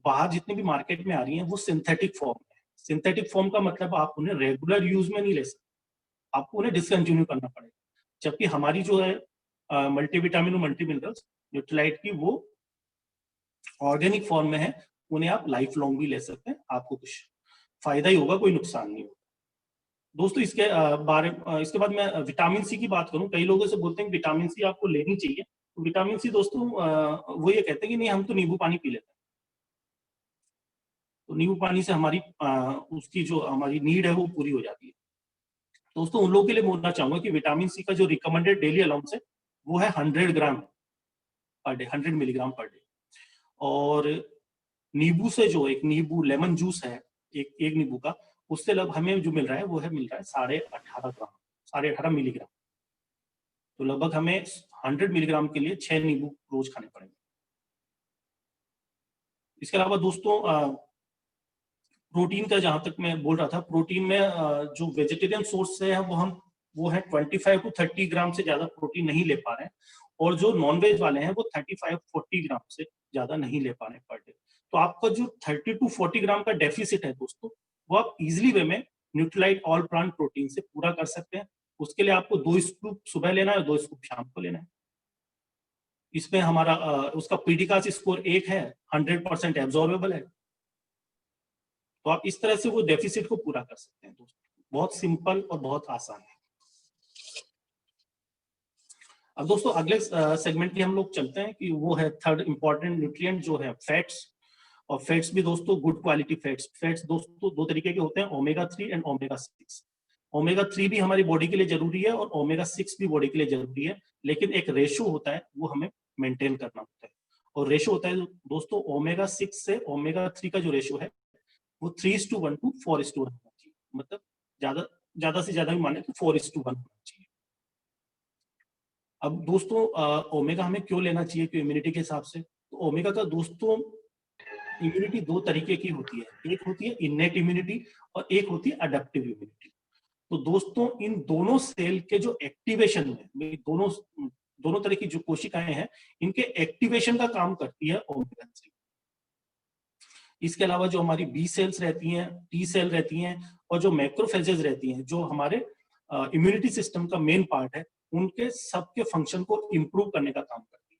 बाहर जितने भी मार्केट में आ रही हैं वो सिंथेटिक फॉर्म है। सिंथेटिक फॉर्म का मतलब आप उन्हें रेगुलर यूज में नहीं ले सकते, आपको उन्हें डिसकंटिन्यू करना पड़ेगा। जबकि हमारी जो है मल्टीविटामिन और मल्टीमिनरल्स न्यूट्रीलाइट की, वो ऑर्गेनिक फॉर्म में है, उन्हें आप लाइफ लॉन्ग भी ले सकते हैं, आपको कुछ फायदा ही होगा, कोई नुकसान नहीं होगा। दोस्तों इसके बाद मैं विटामिन सी की बात करूं, कई लोगों से बोलते हैं कि विटामिन सी आपको लेनी चाहिए। तो विटामिन सी दोस्तों वो ये कहते हैं कि नहीं, हम तो नींबू पानी पी लेते हैं, तो नींबू पानी से हमारी उसकी जो हमारी नीड है वो पूरी हो जाती है। दोस्तों उन लोगों के लिए बोलना चाहूंगा कि विटामिन सी का जो रिकमेंडेड डेली अलाउंस है वो है 100 ग्राम per day, 100 milligram per day. और नींबू से, जो एक नींबू लेमन जूस है एक नींबू का, उससे हमें जो मिल रहा है वो मिल रहा है 18.5 मिलीग्राम। तो लगभग हमें 100 मिलीग्राम के लिए 6 नींबू रोज खाने पड़ेंगे। इसके अलावा दोस्तों प्रोटीन का जहां तक मैं बोल रहा था, प्रोटीन में जो वेजिटेरियन सोर्स है वो है 25 to 30 ग्राम से ज्यादा प्रोटीन नहीं ले पा रहे हैं, और जो नॉन वेज वाले हैं वो 35-40 ग्राम से ज्यादा नहीं ले पा रहे हैं पर डे। तो आपका जो 30 to 40 ग्राम का डेफिसिट है दोस्तों, वो आप इजिली वे में न्यूट्रीलाइट ऑल प्लांट प्रोटीन से पूरा कर सकते हैं। उसके लिए आपको 2 स्कूप सुबह लेना है और 2 स्कूप शाम को लेना है। इसमें हमारा उसका पीडिकास स्कोर 1 है, 100% एब्जॉर्बेबल है। तो आप इस तरह से वो डेफिसिट को पूरा कर सकते हैं दोस्तों। बहुत सिंपल और बहुत आसान है। अब दोस्तों अगले सेगमेंट की हम लोग चलते हैं कि वो है थर्ड इंपॉर्टेंट न्यूट्रिएंट जो है फैट्स। और फैट्स भी दोस्तों गुड क्वालिटी फैट्स। फैट्स दोस्तों 2 तरीके के होते हैं, ओमेगा 3 एंड ओमेगा 6। ओमेगा 3 भी हमारी बॉडी के लिए जरूरी है और ओमेगा 6 भी बॉडी के लिए जरूरी है, लेकिन एक रेशो होता है वो हमें मेंटेन करना होता है। और रेशो होता है दोस्तों ओमेगा 6 से ओमेगा 3 का जो रेशो है वो 3:1 to 4:1 होना चाहिए। मतलब ज्यादा से ज्यादा भी माने तो 4:1 होना चाहिए। अब दोस्तों ओमेगा हमें क्यों लेना चाहिए, क्यों इम्यूनिटी के हिसाब से? तो ओमेगा का दोस्तों इम्यूनिटी 2 तरीके की होती है, एक होती है इननेट इम्यूनिटी और एक होती है अडेप्टिव इम्यूनिटी। तो दोस्तों इन दोनों सेल के जो एक्टिवेशन में दोनों तरह की जो कोशिकाएं हैं, इनके एक्टिवेशन का काम करती है ओमेगा 3। इसके अलावा जो हमारी बी सेल्स रहती हैं, टी सेल रहती हैं और जो मैक्रोफेजेस रहती हैं, जो हमारे इम्यूनिटी सिस्टम का मेन पार्ट है, उनके सबके फंक्शन को इंप्रूव करने का काम करती है।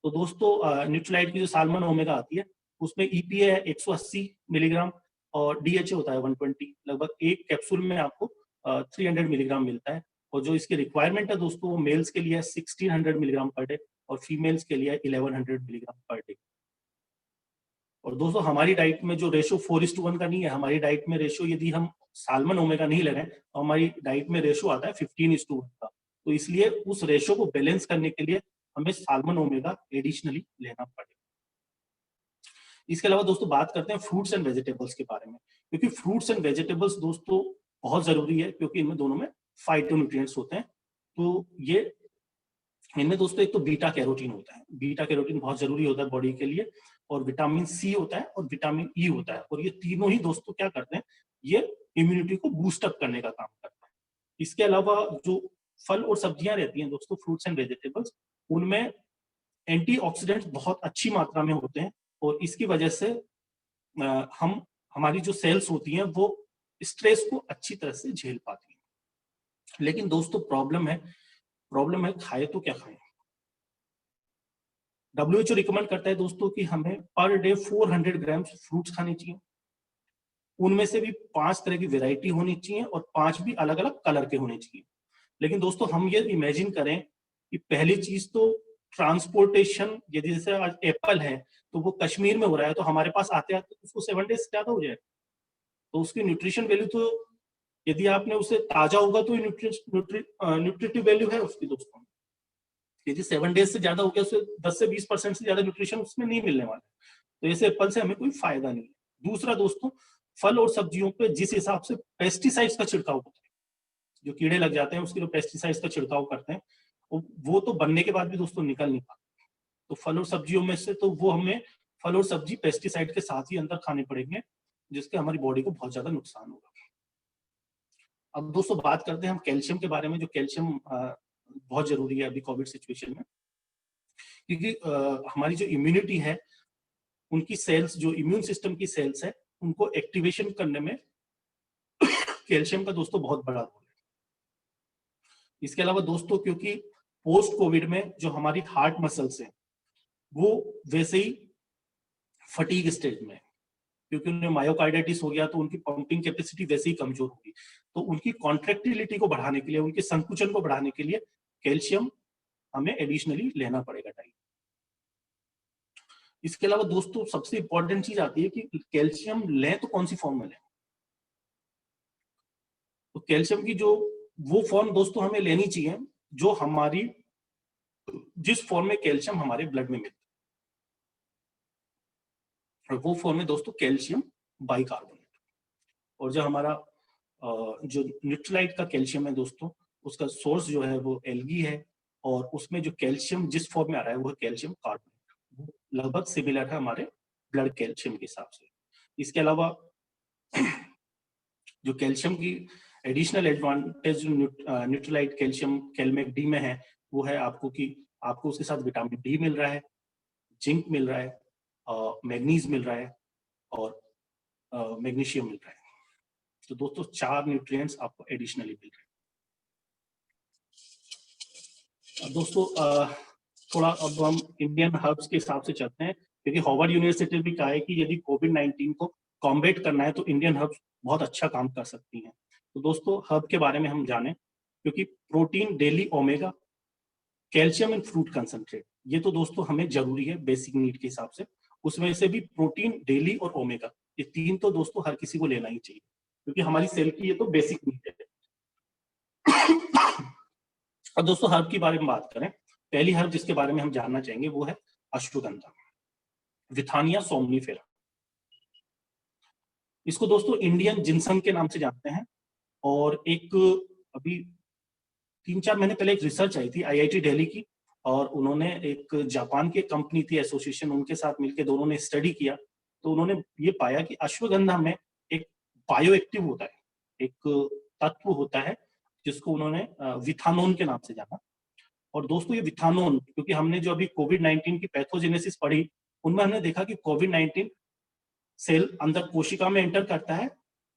तो दोस्तों न्यूट्रीलाइट की जो साल्मन ओमेगा आती है उसमें ईपीए है 180 मिलीग्राम और डीएचए होता है 120। लगभग एक कैप्सूल में आपको 300 मिलीग्राम मिलता है। और जो इसकी रिक्वायरमेंट है दोस्तों वो मेल्स के लिए 1600 मिलीग्राम पर डे और फीमेल्स के लिए 1100 मिलीग्राम पर डे। और दोस्तों हमारी डाइट में जो रेशो 4:1 का नहीं है, हमारी डाइट में रेशो यदि हम साल्मन ओमेगा नहीं ले रहे हैं तो हमारी डाइट में रेशो आता है 15:1 का। तो इसलिए उस रेशो को बैलेंस करने के लिए हमें साल्मन ओमेगा एडिशनली लेना पड़ेगा। इसके अलावा दोस्तों बात करते हैं फ्रूट्स एंड वेजिटेबल्स के बारे में, क्योंकि फ्रूट्स एंड वेजिटेबल्स दोस्तों बहुत जरूरी है, क्योंकि इनमें दोनों में फाइटोन्यूट्रिएंट्स होते हैं। तो ये इनमें दोस्तों एक तो बीटा कैरोटीन होता है, बीटा कैरोटीन बहुत जरूरी होता है बॉडी के लिए, और विटामिन सी होता है और विटामिन ई होता है। और ये तीनों ही दोस्तों क्या करते हैं, ये इम्यूनिटी को बूस्ट अप करने का काम करते हैं। इसके अलावा जो फल और सब्जियां रहती हैं दोस्तों, फ्रूट्स एंड वेजिटेबल्स, उनमें एंटीऑक्सीडेंट्स बहुत अच्छी मात्रा में होते हैं और इसकी वजह से हमारी जो सेल्स होती हैं वो स्ट्रेस को अच्छी तरह से झेल पाती हैं। लेकिन दोस्तों प्रॉब्लम है खाए तो क्या खाएं। WHO रिकमेंड करता है दोस्तों कि हमें पर डे 400 ग्राम फ्रूट्स खाने चाहिए। उनमें से भी 5 तरह की वैरायटी होनी चाहिए और 5 भी अलग अलग कलर के होने चाहिए। लेकिन दोस्तों हम ये इमेजिन करें कि पहली चीज तो ट्रांसपोर्टेशन, यदि जैसे आज एप्पल है तो वो कश्मीर में हो रहा है तो हमारे पास आते आते उसको 7 डेज ज्यादा हो जाए, तो उसकी न्यूट्रिशन वैल्यू तो, यदि आपने उसे ताजा होगा तो न्यूट्रिटिव वैल्यू है उसकी दोस्तों। यदि 7 डेज से ज्यादा हो गया उसे 10 से 20% से ज्यादा न्यूट्रिशन उसमें नहीं मिलने वाला, तो ऐसे एप्पल से हमें कोई फायदा नहीं है। दूसरा दोस्तों, फल और सब्जियों पे जिस हिसाब से पेस्टिसाइड्स का छिड़काव होता है, जो कीड़े लग जाते हैं उसके लिए पेस्टिसाइड्स का छिड़काव करते हैं, वो तो बनने के बाद भी दोस्तों निकल नहीं पाते। तो फल और सब्जियों में से तो वो हमें फल और सब्जी पेस्टिसाइड के साथ ही अंदर खाने पड़ेंगे, जिसके हमारी बॉडी को बहुत ज्यादा नुकसान होगा। अब दोस्तों बात करते हैं हम कैल्शियम के बारे में, जो कैल्शियम बहुत जरूरी है अभी कोविड सिचुएशन में, क्योंकि हमारी जो इम्यूनिटी है, उनकी सेल्स, जो इम्यून सिस्टम की सेल्स है, उनको एक्टिवेशन करने में कैल्शियम का दोस्तों बहुत बड़ा रोल है। इसके अलावा दोस्तों क्योंकि पोस्ट कोविड में जो हमारी हार्ट मसल्स हैं वो वैसे ही फटीग स्टेज में है, क्योंकि उन्हें मायोकार्डाइटिस हो गया तो उनकी पंपिंग कैपेसिटी वैसे ही कमजोर होगी। तो उनकी कॉन्ट्रैक्टिलिटी को बढ़ाने के लिए, उनके संकुचन को बढ़ाने के लिए कैल्शियम हमें एडिशनली लेना पड़ेगा डाइट। इसके अलावा दोस्तों सबसे इंपॉर्टेंट चीज आती है कि कैल्शियम लें तो कौन सी फॉर्म में लें। तो कैल्शियम की जो वो फॉर्म दोस्तों हमें लेनी चाहिए जो हमारी, जिस फॉर्म में कैल्शियम हमारे ब्लड में मिलता है, वो फॉर्म में दोस्तों कैल्शियम बाइकार्बोनेट। और जो हमारा जो न्यूट्रीलाइट का कैल्शियम है दोस्तों, उसका सोर्स जो है वो एल्गी है, और उसमें जो कैल्शियम जिस फॉर्म में आ रहा है वो है कैल्शियम कार्बोनेट। वो लगभग सिमिलर है हमारे ब्लड कैल्शियम के हिसाब से। इसके अलावा जो कैल्शियम की additional advantage Nutrilite calcium Calmag D में है वो है आपको कि आपको उसके साथ विटामिन डी मिल रहा है, जिंक मिल रहा है, मैग्नीज मिल रहा है और मैग्नीशियम मिल रहा है। तो दोस्तों 4 न्यूट्रिएंट्स आपको एडिशनली मिल रहे हैं। दोस्तों थोड़ा अब हम इंडियन हर्ब्स के हिसाब से चलते हैं, क्योंकि हार्वर्ड यूनिवर्सिटी ने भी कहा है कि यदि कोविड-19 को कॉम्बैट करना है तो इंडियन हर्ब्स बहुत अच्छा काम कर सकती हैं। तो दोस्तों हर्ब के बारे में हम जानें, क्योंकि protein, daily omega, calcium and fruit concentrate, ये तो दोस्तों हमें जरूरी है बेसिक नीड के हिसाब से। उसमें से भी प्रोटीन, डेली और ओमेगा, ये 3 तो दोस्तों हर किसी को लेना ही चाहिए, क्योंकि हमारी सेल की ये तो बेसिक नीड है। अब दोस्तों हर्ब के बारे में बात करें, पहली हर्ब जिसके बारे में हम जानना चाहेंगे वो है अश्वगंधा, विथानिया सोमनीफेरा। इसको दोस्तों इंडियन जिनसंग के नाम से जानते हैं। और एक अभी 3-4 महीने पहले एक रिसर्च आई थी आईआईटी दिल्ली की, और उन्होंने एक जापान की कंपनी थी एसोसिएशन, उनके साथ मिलकर दोनों ने स्टडी किया। तो उन्होंने ये पाया कि अश्वगंधा में एक बायोएक्टिव होता है, एक तत्व होता है जिसको उन्होंने विथानोन के नाम से जाना। और दोस्तों ये विथानोन, क्योंकि हमने जो अभी कोविड-19 की पैथोजेनेसिस पढ़ी, उनमें हमने देखा कि कोविड-19 सेल अंदर कोशिका में एंटर करता है,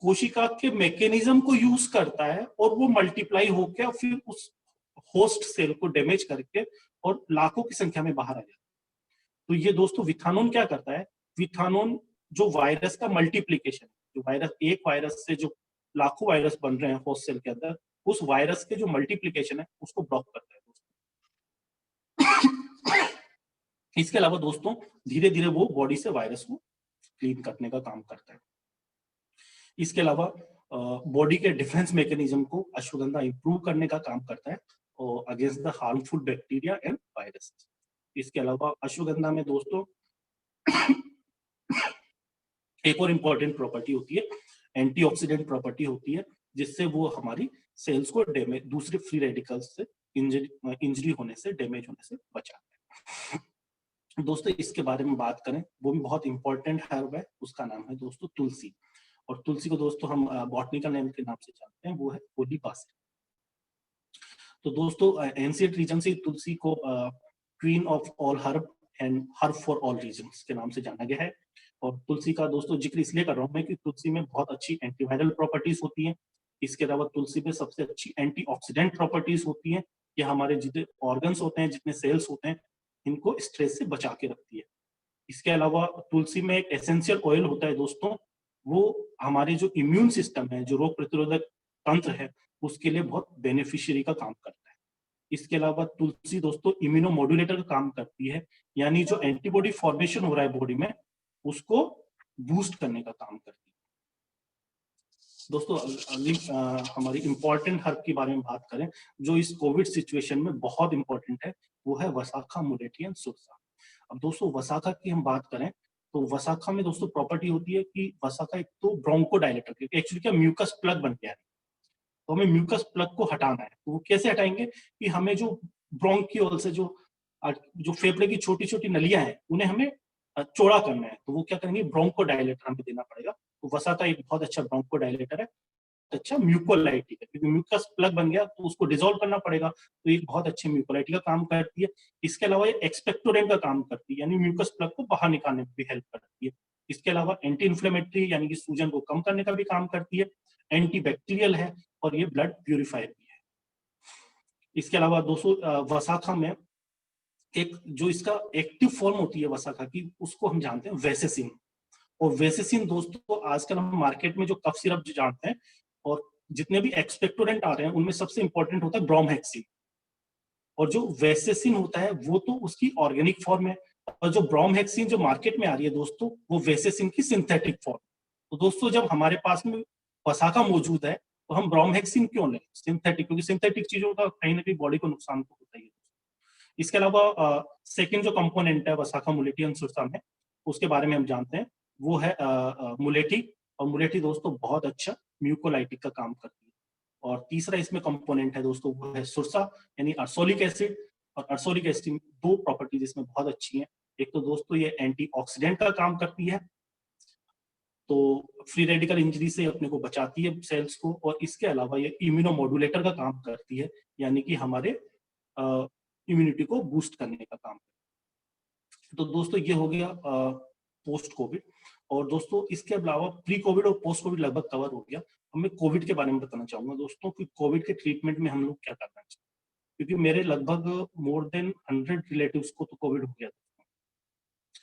कोशिका के मैकेनिज्म को यूज करता है और वो मल्टीप्लाई होकर फिर उस होस्ट सेल को डैमेज करके और लाखों की संख्या में बाहर आ जाता है। तो ये दोस्तों विथानोन क्या करता है, विथानोन जो वायरस का मल्टीप्लीकेशन, जो वायरस, एक वायरस से जो लाखों वायरस बन रहे हैं होस्ट सेल के अंदर, उस वायरस के जो मल्टीप्लीकेशन है उसको ब्लॉक करता है दोस्तों। इसके अलावा दोस्तों धीरे धीरे वो बॉडी से वायरस को क्लीन करने का काम करता है। इसके अलावा बॉडी के डिफेंस मैकेनिज्म को अश्वगंधा इंप्रूव करने का काम करता है और against the harmful bacteria and virus. इसके अलावा अश्वगंधा में दोस्तों एक और इम्पोर्टेंट प्रॉपर्टी होती है, एंटीऑक्सीडेंट प्रॉपर्टी होती है, जिससे वो हमारी सेल्स को डैमेज, दूसरे फ्री रेडिकल्स से इंजरी होने से, डैमेज होने से बचाता है। दोस्तों इसके बारे में बात करें, वो भी बहुत इंपॉर्टेंट हर्ब है, उसका नाम है दोस्तों तुलसी। और तुलसी को दोस्तों हम बॉटनिकल नेम के नाम से जानते हैं, वो है ओलिपासी। तो दोस्तों एंशिएंट रीजन से तुलसी को queen of all herb and herb for all reasons के नाम से जाना गया है। और तुलसी का दोस्तों जिक्र इसलिए कर रहा हूं मैं कि तुलसी में बहुत अच्छी एंटीवायरल प्रॉपर्टीज होती हैं। इसके अलावा तुलसी में सबसे अच्छी एंटीऑक्सीडेंट प्रॉपर्टीज होती हैं। ये हमारे जितने ऑर्गन्स होते हैं, जितने सेल्स होते हैं, इनको स्ट्रेस से बचा के रखती है। इसके अलावा तुलसी में एक एसेंशियल ऑयल होता है दोस्तों, वो हमारे जो इम्यून सिस्टम है, जो रोग प्रतिरोधक तंत्र है, उसके लिए बहुत बेनिफिशियरी का काम करता है। इसके अलावा तुलसी दोस्तों इम्यूनोमोड्यूलेटर का काम करती है, यानी जो एंटीबॉडी फॉर्मेशन हो रहा है बॉडी में, उसको बूस्ट करने का काम करती है। दोस्तों अगली हमारी इंपॉर्टेंट हर्ब के बारे में बात करें, जो इस कोविड सिचुएशन में बहुत इंपॉर्टेंट है, वो है वसाखा, मुलेठी एंड सुरसा। अब दोस्तों वसाखा की हम बात करें तो वसाखा में दोस्तों प्रॉपर्टी होती है कि वसाखा एक तो ब्रोंकोडायलेटर, एक्चुअली क्या म्यूकस प्लग बन गया है, तो हमें म्यूकस प्लग को हटाना है। तो वो कैसे हटाएंगे कि हमें जो ब्रोंकियोल से जो फेफड़े की छोटी छोटी नलियां हैं, उन्हें हमें चौड़ा करना है। तो वो क्या करेंगे, ब्रोंकोडायलेटर हमें देना पड़ेगा। तो वसाखा एक बहुत अच्छा ब्रोंकोडायलेटर है, अच्छा म्यूकोलाइटिक है, क्योंकि म्यूकस प्लग बन गया तो उसको डिसॉल्व करना पड़ेगा, तो एक बहुत अच्छे म्यूकोलाइटिक का काम करती है। इसके अलावा ये एक्सपेक्टोरेंट का काम करती है, यानी म्यूकस प्लग को बाहर निकालने में भी हेल्प करती है। इसके अलावा एंटी इन्फ्लेमेटरी, यानी कि सूजन को कम करने का भी काम करती है, एंटीबैक्टीरियल है और ये ब्लड प्यूरिफायर भी है। इसके अलावा दोस्तों वसाखा में एक जो इसका एक्टिव फॉर्म होती है वसाखा की, उसको हम जानते हैं वेसेसिन। और वेसेसिन दोस्तों आजकल हम मार्केट में जो कफ सिरप जो जानते हैं और जितने भी एक्सपेक्टोरेंट आ रहे हैं, उनमें सबसे इंपॉर्टेंट होता है ब्रोमहेक्सिन। और जो वेसेसिन होता है वो तो उसकी ऑर्गेनिक फॉर्म है, और जो ब्रोमहेक्सिन जो मार्केट में आ रही है दोस्तों, वो वेसेसिन की सिंथेटिक फॉर्म। तो दोस्तों जब हमारे पास में वसाखा मौजूद है तो हम ब्रोमहेक्सिन क्यों लें, सिंथेटिक, क्योंकि सिंथेटिक चीजों का कहीं ना कहीं बॉडी को नुकसान तो होता ही है। इसके अलावा सेकंड जो कंपोनेंट है वसाखा, मुलेठी एंड सुरसा में, उसके बारे में हम जानते हैं, वो है मुलेठी। और मुलेठी दोस्तों बहुत अच्छा म्यूकोलाइटिक का काम करती है। और तीसरा इसमें कंपोनेंट है दोस्तों, वो है सुरसा, यानी अर्सोलिक एसिड। और अर्सोलिक एसिड दो प्रॉपर्टीज इसमें बहुत अच्छी हैं, एक तो दोस्तों ये एंटीऑक्सीडेंट का काम करती है, तो फ्री रेडिकल इंजरी से अपने को बचाती है सेल्स को, और इसके अलावा ये इम्यूनोमोडुलेटर का काम करती है, यानी कि हमारे इम्यूनिटी को बूस्ट करने का काम करती है। तो दोस्तों ये हो गया पोस्ट कोविड। और दोस्तों इसके अलावा प्री कोविड और पोस्ट कोविड लगभग कवर हो गया। अब मैं कोविड के बारे में बताना चाहूंगा दोस्तों कि कोविड के ट्रीटमेंट में हम लोग क्या करना चाहिए, क्योंकि मेरे लगभग मोर देन 100 रिलेटिव्स को तो कोविड हो गया था,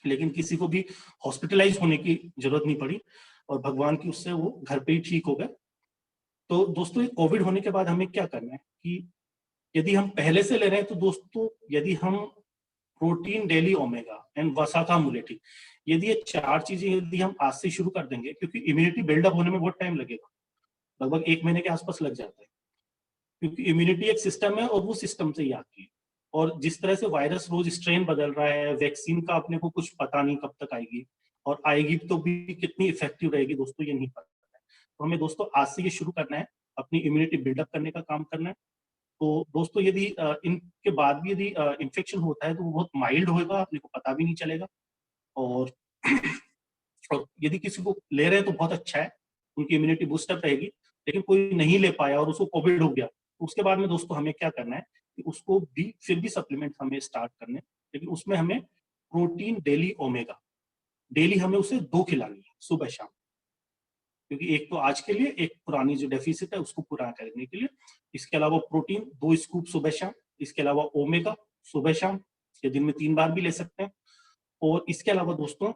लेकिन किसी को भी हॉस्पिटलाइज होने की जरूरत नहीं पड़ी और भगवान की उससे वो घर पे ही ठीक हो गए। तो दोस्तों ये कोविड होने के बाद हमें क्या करना है कि यदि हम पहले से ले रहे हैं तो दोस्तों यदि हम प्रोटीन, डेली ओमेगा एंड वसाखा मुलेटी, यदि ये 4 चीजें यदि हम आज से शुरू कर देंगे, क्योंकि इम्यूनिटी बिल्डअप होने में बहुत टाइम लगेगा, लगभग 1 महीने के आसपास लग जाता है, क्योंकि इम्यूनिटी एक सिस्टम है और वो सिस्टम से ही आती है। और जिस तरह से वायरस रोज स्ट्रेन बदल रहा है, वैक्सीन का अपने को कुछ पता नहीं कब तक आएगी, और आएगी तो भी कितनी इफेक्टिव रहेगी दोस्तों ये नहीं पता है। तो हमें दोस्तों आज से ये शुरू करना है, अपनी इम्यूनिटी बिल्डअप करने का काम करना है। तो दोस्तों यदि इनके बाद भी यदि इन्फेक्शन होता है तो वो बहुत माइल्ड होगा, अपने को पता भी नहीं चलेगा। और और यदि किसी को ले रहे हैं तो बहुत अच्छा है, उनकी इम्यूनिटी बूस्टअप रहेगी। लेकिन कोई नहीं ले पाया और उसको कोविड हो गया, तो उसके बाद में दोस्तों हमें क्या करना है कि उसको भी फिर भी सप्लीमेंट हमें स्टार्ट करने, लेकिन उसमें हमें प्रोटीन, डेली ओमेगा, डेली हमें उसे 2 खिलानी है सुबह शाम, क्योंकि एक तो आज के लिए, एक पुरानी जो डेफिसिट है उसको पूरा करने के लिए। इसके अलावा प्रोटीन 2 स्कूप सुबह शाम, इसके अलावा ओमेगा सुबह शाम, या दिन में 3 बार भी ले सकते हैं। और इसके अलावा दोस्तों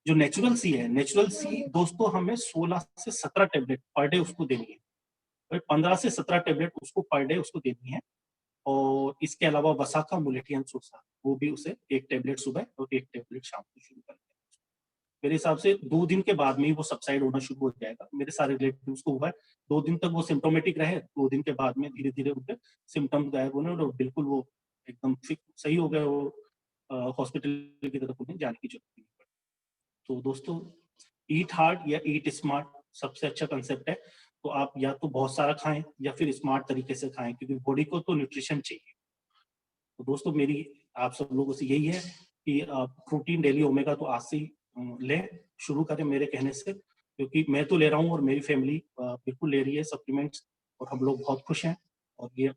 जो नेचुरल सी है, नेचुरल सी दोस्तों हमें 16 से 17 टैबलेट पर डे उसको देनी है, और 15 से 17 टैबलेट उसको पर डे उसको देनी है। और इसके अलावा वसाखा, मुलेटियन सोसा, वो भी उसे 1 टैबलेट सुबह और 1 टैबलेट शाम को शुरू करते हैं। मेरे हिसाब से 2 दिन के बाद में ही वो सबसाइड होना शुरू हो जाएगा। मेरे सारे रिलेटिव्स को हुआ है, 2 दिन तक वो सिम्प्टोमेटिक रहे, 2 दिन के बाद में धीरे-धीरे उनके सिम्पटम्स गायब होने और बिल्कुल वो एकदम सही हो गए, वो हॉस्पिटल की तरफ उन्हें जाने की जरूरत नहीं पड़ी। तो दोस्तों ईट हार्ड या ईट स्मार्ट सबसे अच्छा कंसेप्ट है। तो आप या तो बहुत सारा खाएं या फिर स्मार्ट तरीके से खाएं, क्योंकि बॉडी को तो न्यूट्रिशन चाहिए। तो दोस्तों मेरी आप सब लोगों से यही है कि प्रोटीन, डेली ओमेगा तो आज से ही लें, शुरू करें मेरे कहने से, क्योंकि मैं तो ले रहा हूँ और मेरी फैमिली बिल्कुल ले रही है सप्लीमेंट्स, और हम लोग बहुत खुश हैं। और ये